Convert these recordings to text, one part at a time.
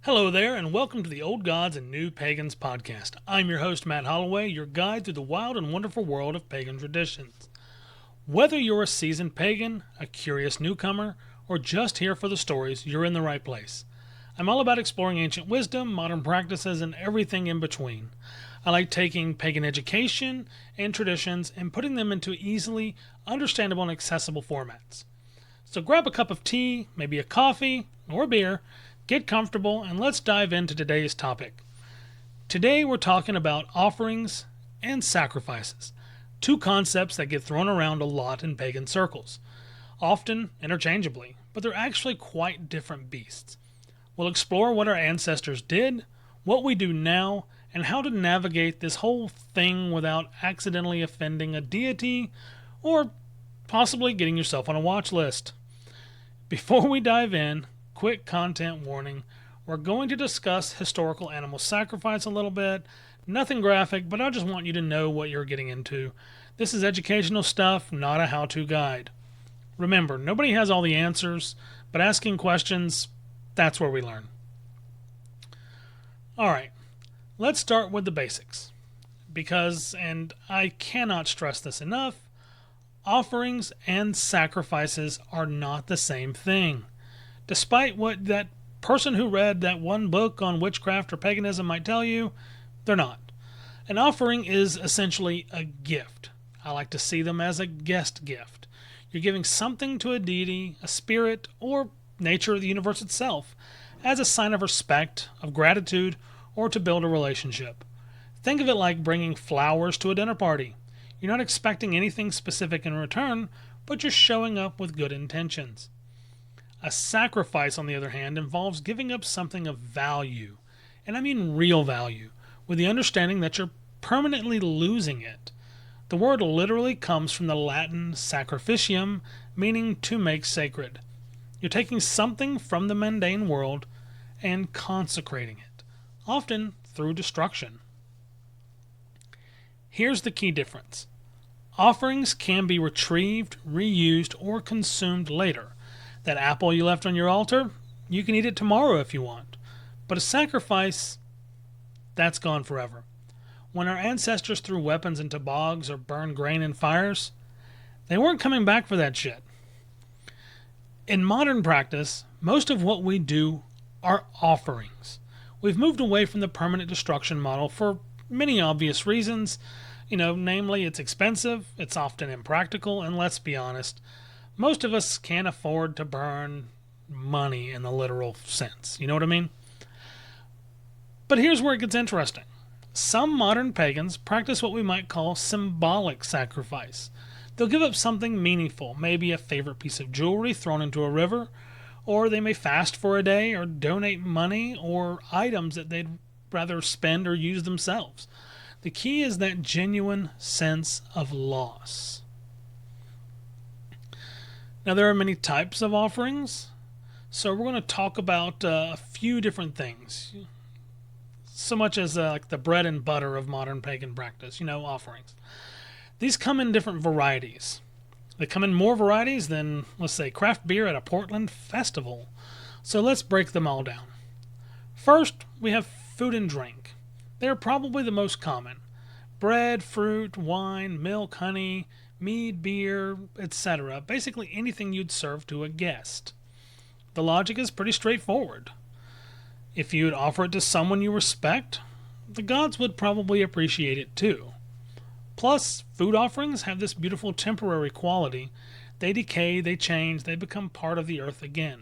Hello there, and welcome to the Old Gods and New Pagans podcast. I'm your host, Matt Holloway, your guide through the wild and wonderful world of pagan traditions. Whether you're a seasoned pagan, a curious newcomer, or just here for the stories, you're in the right place. I'm all about exploring ancient wisdom, modern practices, and everything in between. I like taking pagan education and traditions and putting them into easily understandable and accessible formats. So grab a cup of tea, maybe a coffee, or a beer, get comfortable, and let's dive into today's topic. Today we're talking about offerings and sacrifices, two concepts that get thrown around a lot in pagan circles, often interchangeably, but they're actually quite different beasts. We'll explore what our ancestors did, what we do now, and how to navigate this whole thing without accidentally offending a deity or possibly getting yourself on a watch list. Before we dive in, quick content warning. We're going to discuss historical animal sacrifice a little bit. Nothing graphic, but I just want you to know what you're getting into. This is educational stuff, not a how-to guide. Remember, nobody has all the answers, but asking questions, that's where we learn. Alright, let's start with the basics. Because, and I cannot stress this enough, offerings and sacrifices are not the same thing. Despite what that person who read that one book on witchcraft or paganism might tell you, they're not. An offering is essentially a gift. I like to see them as a guest gift. You're giving something to a deity, a spirit, or nature of the universe itself as a sign of respect, of gratitude, or to build a relationship. Think of it like bringing flowers to a dinner party. You're not expecting anything specific in return, but you're showing up with good intentions. A sacrifice, on the other hand, involves giving up something of value, and I mean real value, with the understanding that you're permanently losing it. The word literally comes from the Latin sacrificium, meaning to make sacred. You're taking something from the mundane world and consecrating it, often through destruction. Here's the key difference. Offerings can be retrieved, reused, or consumed later. That apple you left on your altar, you can eat it tomorrow if you want. But a sacrifice, that's gone forever. When our ancestors threw weapons into bogs or burned grain in fires, they weren't coming back for that shit. In modern practice, most of what we do are offerings. We've moved away from the permanent destruction model for many obvious reasons. Namely, it's expensive, it's often impractical, and let's be honest, most of us can't afford to burn money in the literal sense. You know what I mean? But here's where it gets interesting. Some modern pagans practice what we might call symbolic sacrifice. They'll give up something meaningful, maybe a favorite piece of jewelry thrown into a river, or they may fast for a day or donate money or items that they'd rather spend or use themselves. The key is that genuine sense of loss. Now, there are many types of offerings, so we're going to talk about a few different things. So much as like the bread and butter of modern pagan practice, offerings. These come in different varieties. They come in more varieties than, let's say, craft beer at a Portland festival. So let's break them all down. First, we have food and drink. They are probably the most common. Bread, fruit, wine, milk, honey, mead, beer, etc. Basically anything you'd serve to a guest. The logic is pretty straightforward. If you'd offer it to someone you respect, the gods would probably appreciate it too. Plus, food offerings have this beautiful temporary quality. They decay, they change, they become part of the earth again.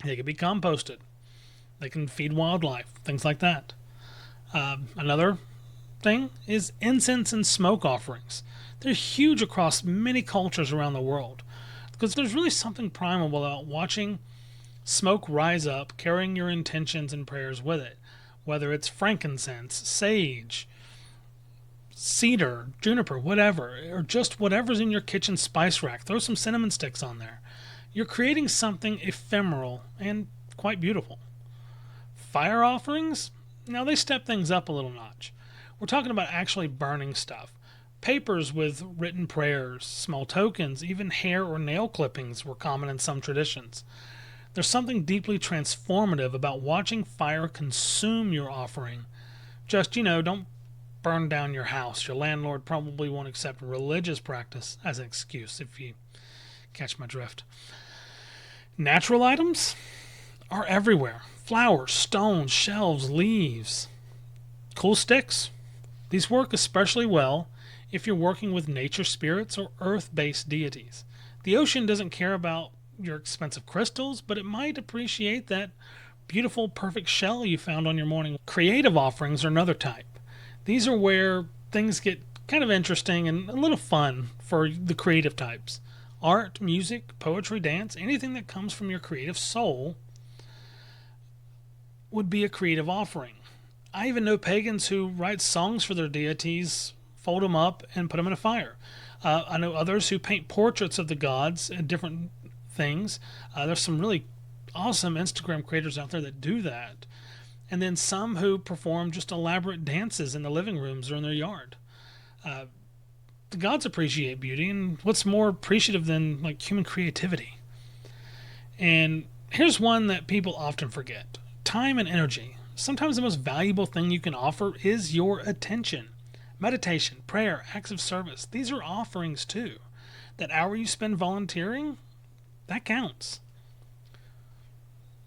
They can be composted. They can feed wildlife, things like that. Another thing is incense and smoke offerings. They're huge across many cultures around the world because there's really something primal about watching smoke rise up, carrying your intentions and prayers with it. Whether it's frankincense, sage, cedar, juniper, whatever, or just whatever's in your kitchen spice rack. Throw some cinnamon sticks on there. You're creating something ephemeral and quite beautiful. Fire offerings? Now they step things up a little notch. We're talking about actually burning stuff. Papers with written prayers, small tokens, even hair or nail clippings were common in some traditions. There's something deeply transformative about watching fire consume your offering. Just, don't burn down your house. Your landlord probably won't accept religious practice as an excuse, if you catch my drift. Natural items are everywhere. Flowers, stones, shelves, leaves. Cool sticks. These work especially well if you're working with nature spirits or earth-based deities. The ocean doesn't care about your expensive crystals, but it might appreciate that beautiful, perfect shell you found on your morning. Creative offerings are another type. These are where things get kind of interesting and a little fun for the creative types. Art, music, poetry, dance, anything that comes from your creative soul would be a creative offering. I even know pagans who write songs for their deities, fold them up, and put them in a fire. I know others who paint portraits of the gods and different things. There's some really awesome Instagram creators out there that do that. And then some who perform just elaborate dances in the living rooms or in their yard. The gods appreciate beauty, and what's more appreciative than human creativity? And here's one that people often forget: time and energy. Sometimes the most valuable thing you can offer is your attention. Meditation, prayer, acts of service, these are offerings too. That hour you spend volunteering, that counts.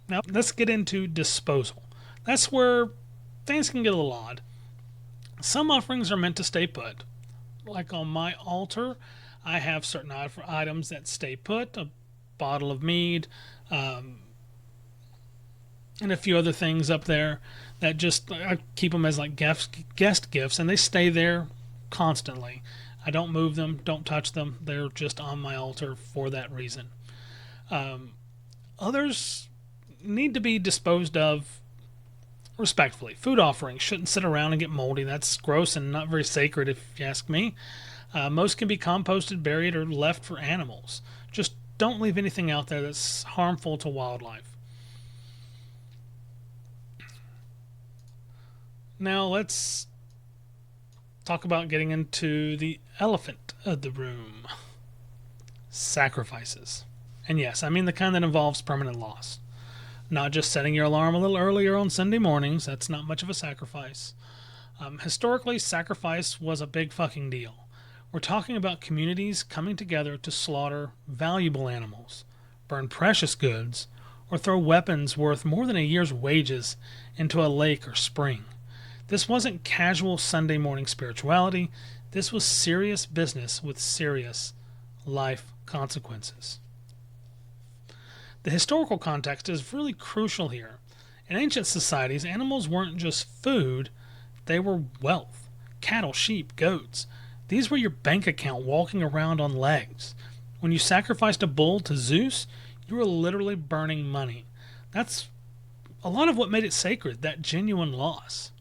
Now let's get into disposal. That's where things can get a little odd. Some offerings are meant to stay put. Like on my altar, I have certain items that stay put, a bottle of mead, and a few other things up there that just, I keep them as guest gifts, and they stay there constantly. I don't move them, don't touch them. They're just on my altar for that reason. Others need to be disposed of respectfully. Food offerings shouldn't sit around and get moldy. That's gross and not very sacred, if you ask me. Most can be composted, buried, or left for animals. Just don't leave anything out there that's harmful to wildlife. Now let's talk about getting into the elephant of the room. Sacrifices. And yes, I mean the kind that involves permanent loss. Not just setting your alarm a little earlier on Sunday mornings. That's not much of a sacrifice. Historically, sacrifice was a big fucking deal. We're talking about communities coming together to slaughter valuable animals, burn precious goods, or throw weapons worth more than a year's wages into a lake or spring. This wasn't casual Sunday morning spirituality. This was serious business with serious life consequences. The historical context is really crucial here. In ancient societies, animals weren't just food, they were wealth. Cattle, sheep, goats. These were your bank account walking around on legs. When you sacrificed a bull to Zeus, you were literally burning money. That's a lot of what made it sacred, that genuine loss.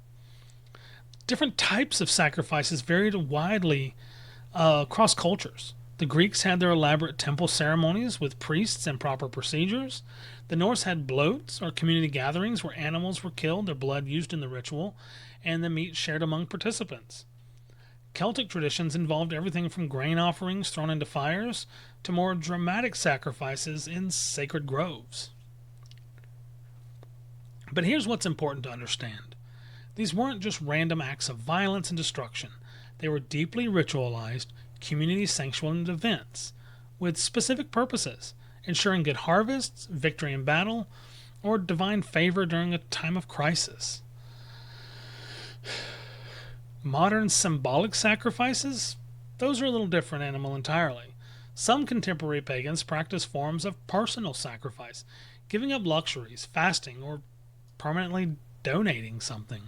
Different types of sacrifices varied widely across cultures. The Greeks had their elaborate temple ceremonies with priests and proper procedures. The Norse had bloats, or community gatherings where animals were killed, their blood used in the ritual, and the meat shared among participants. Celtic traditions involved everything from grain offerings thrown into fires to more dramatic sacrifices in sacred groves. But here's what's important to understand. These weren't just random acts of violence and destruction. They were deeply ritualized, community-sanctioned events with specific purposes, ensuring good harvests, victory in battle, or divine favor during a time of crisis. Modern symbolic sacrifices, those are a little different animal entirely. Some contemporary pagans practice forms of personal sacrifice, giving up luxuries, fasting, or permanently donating something,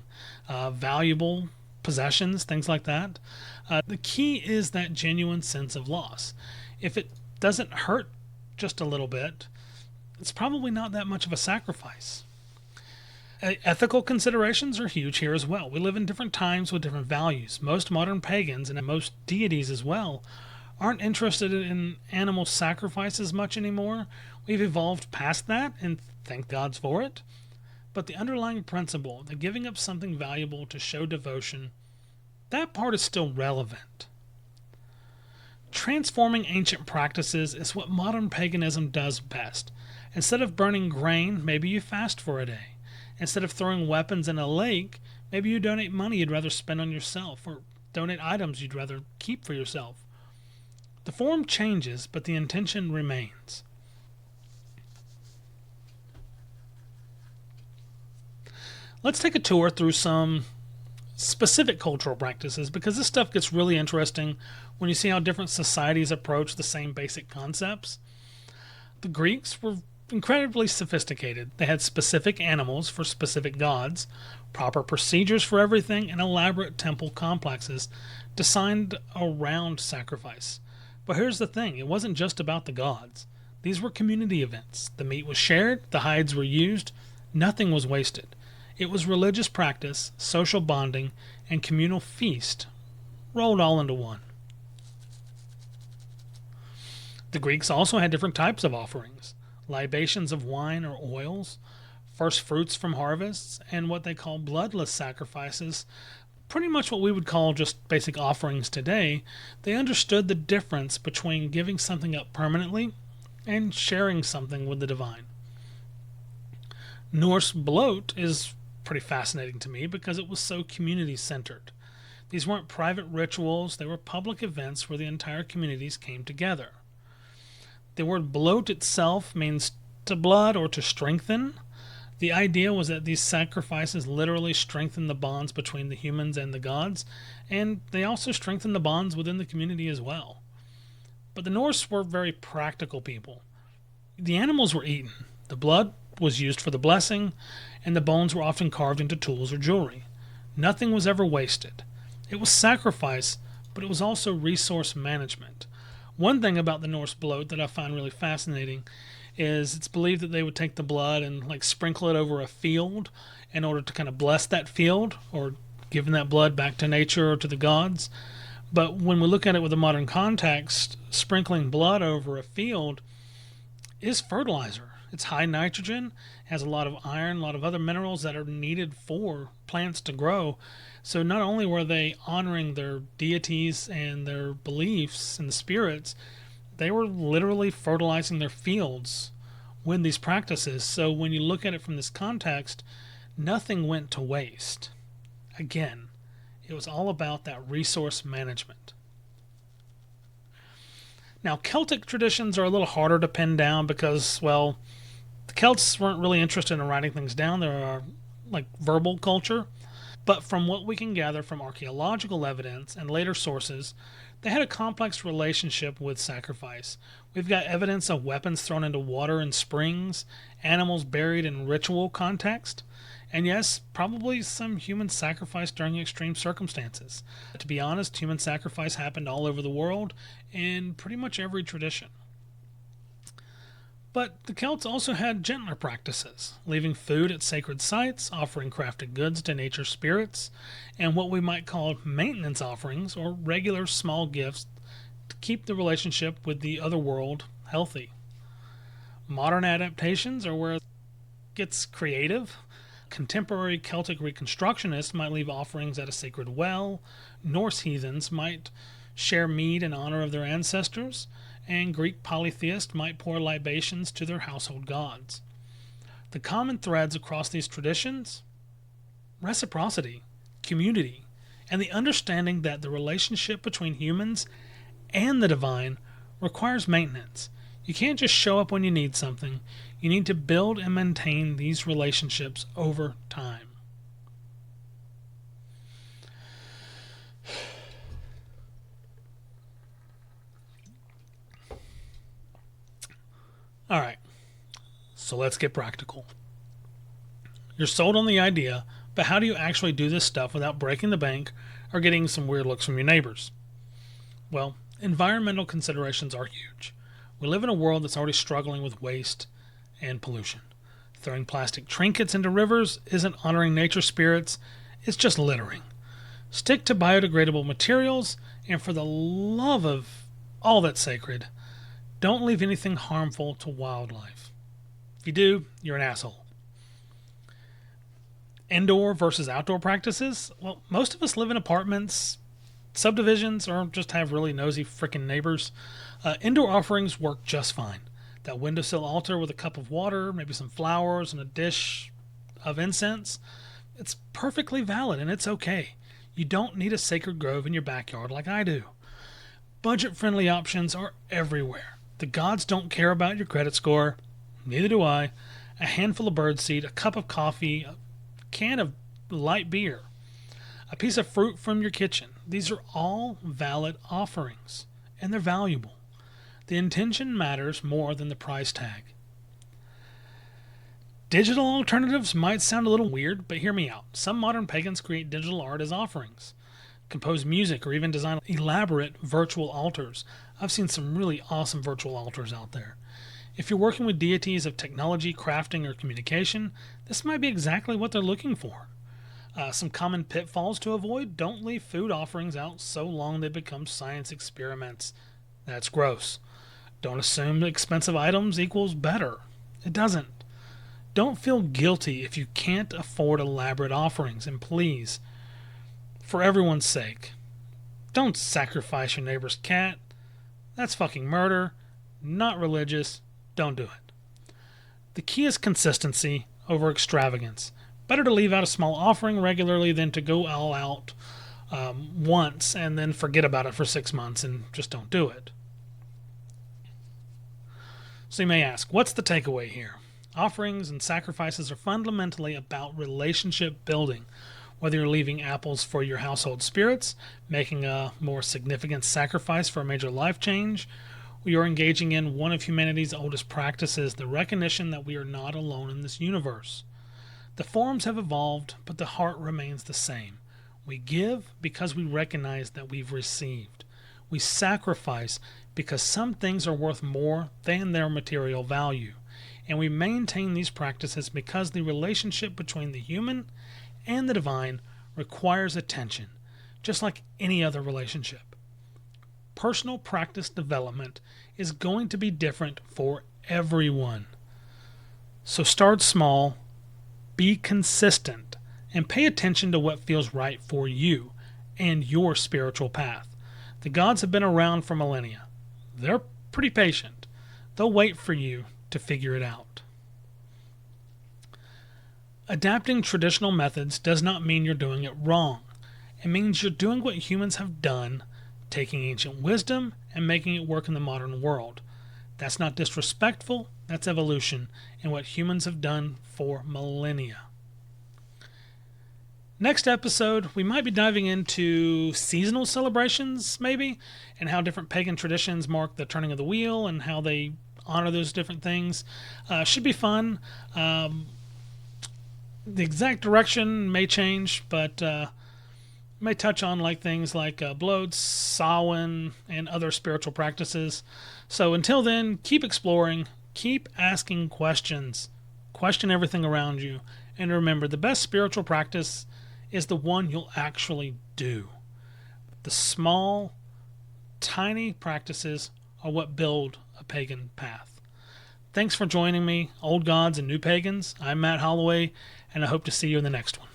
valuable possessions, things like that. The key is that genuine sense of loss. If it doesn't hurt just a little bit, it's probably not that much of a sacrifice. Ethical considerations are huge here as well. We live in different times with different values. Most modern pagans, and most deities as well, aren't interested in animal sacrifice as much anymore. We've evolved past that, and thank God for it. But the underlying principle, the giving up something valuable to show devotion, that part is still relevant. Transforming ancient practices is what modern paganism does best. Instead of burning grain, maybe you fast for a day. Instead of throwing weapons in a lake, maybe you donate money you'd rather spend on yourself, or donate items you'd rather keep for yourself. The form changes, but the intention remains. Let's take a tour through some specific cultural practices, because this stuff gets really interesting when you see how different societies approach the same basic concepts. The Greeks were incredibly sophisticated. They had specific animals for specific gods, proper procedures for everything, and elaborate temple complexes designed around sacrifice. But here's the thing, it wasn't just about the gods. These were community events. The meat was shared, the hides were used, nothing was wasted. It was religious practice, social bonding, and communal feast rolled all into one. The Greeks also had different types of offerings: libations of wine or oils, first fruits from harvests, and what they call bloodless sacrifices, pretty much what we would call just basic offerings today. They understood the difference between giving something up permanently and sharing something with the divine. Norse bloat is pretty fascinating to me because it was so community-centered. These weren't private rituals, they were public events where the entire communities came together. The word bloat itself means to blood or to strengthen. The idea was that these sacrifices literally strengthened the bonds between the humans and the gods, and they also strengthened the bonds within the community as well. But the Norse were very practical people. The animals were eaten, the blood was used for the blessing, and the bones were often carved into tools or jewelry. Nothing was ever wasted. It was sacrifice, but it was also resource management. One thing about the Norse bloat that I find really fascinating is it's believed that they would take the blood and sprinkle it over a field in order to kind of bless that field, or giving that blood back to nature or to the gods. But when we look at it with a modern context, sprinkling blood over a field is fertilizer. It's high nitrogen, has a lot of iron, a lot of other minerals that are needed for plants to grow. So not only were they honoring their deities and their beliefs and the spirits, they were literally fertilizing their fields with these practices. So when you look at it from this context, nothing went to waste. Again, it was all about that resource management. Now, Celtic traditions are a little harder to pin down because, well, the Celts weren't really interested in writing things down. They are verbal culture. But from what we can gather from archaeological evidence and later sources, they had a complex relationship with sacrifice. We've got evidence of weapons thrown into water in springs, animals buried in ritual context, and yes, probably some human sacrifice during extreme circumstances. To be honest, human sacrifice happened all over the world in pretty much every tradition. But the Celts also had gentler practices, leaving food at sacred sites, offering crafted goods to nature spirits, and what we might call maintenance offerings, or regular small gifts to keep the relationship with the other world healthy. Modern adaptations are where it gets creative. Contemporary Celtic reconstructionists might leave offerings at a sacred well, Norse heathens might share mead in honor of their ancestors, and Greek polytheists might pour libations to their household gods. The common threads across these traditions: reciprocity, community, and the understanding that the relationship between humans and the divine requires maintenance. You can't just show up when you need something. You need to build and maintain these relationships over time. All right, so let's get practical. You're sold on the idea, but how do you actually do this stuff without breaking the bank or getting some weird looks from your neighbors? Well, environmental considerations are huge. We live in a world that's already struggling with waste and pollution. Throwing plastic trinkets into rivers isn't honoring nature spirits, it's just littering. Stick to biodegradable materials, and for the love of all that's sacred, don't leave anything harmful to wildlife. If you do, you're an asshole. Indoor versus outdoor practices? Well, most of us live in apartments, subdivisions, or just have really nosy frickin' neighbors. Indoor offerings work just fine. That windowsill altar with a cup of water, maybe some flowers, and a dish of incense, it's perfectly valid and it's okay. You don't need a sacred grove in your backyard like I do. Budget-friendly options are everywhere. The gods don't care about your credit score. Neither do I. A handful of birdseed, a cup of coffee, a can of light beer, a piece of fruit from your kitchen. These are all valid offerings, and they're valuable. The intention matters more than the price tag. Digital alternatives might sound a little weird, but hear me out. Some modern pagans create digital art as offerings, compose music, or even design elaborate virtual altars. I've seen some really awesome virtual altars out there. If you're working with deities of technology, crafting, or communication, this might be exactly what they're looking for. Some common pitfalls to avoid: don't leave food offerings out so long they become science experiments. That's gross. Don't assume expensive items equals better. It doesn't. Don't feel guilty if you can't afford elaborate offerings, and please, for everyone's sake, don't sacrifice your neighbor's cat. That's fucking murder. Not religious. Don't do it. The key is consistency over extravagance. Better to leave out a small offering regularly than to go all out once and then forget about it for 6 months and just don't do it. So you may ask, what's the takeaway here? Offerings and sacrifices are fundamentally about relationship building. Whether you're leaving apples for your household spirits, making a more significant sacrifice for a major life change, we are engaging in one of humanity's oldest practices, the recognition that we are not alone in this universe. The forms have evolved, but the heart remains the same. We give because we recognize that we've received. We sacrifice because some things are worth more than their material value. And we maintain these practices because the relationship between the human and the divine requires attention, just like any other relationship. Personal practice development is going to be different for everyone. So start small, be consistent, and pay attention to what feels right for you and your spiritual path. The gods have been around for millennia. They're pretty patient. They'll wait for you to figure it out. Adapting traditional methods does not mean you're doing it wrong. It means you're doing what humans have done, taking ancient wisdom and making it work in the modern world. That's not disrespectful, that's evolution, and what humans have done for millennia. Next episode, we might be diving into seasonal celebrations, maybe, and how different pagan traditions mark the turning of the wheel and how they honor those different things. Should be fun. The exact direction may change, but may touch on things like Blood, Samhain, and other spiritual practices. So until then, keep exploring, keep asking questions, question everything around you, and remember, the best spiritual practice is the one you'll actually do. The small, tiny practices are what build a pagan path. Thanks for joining me, Old Gods and New Pagans. I'm Matt Holloway, and I hope to see you in the next one.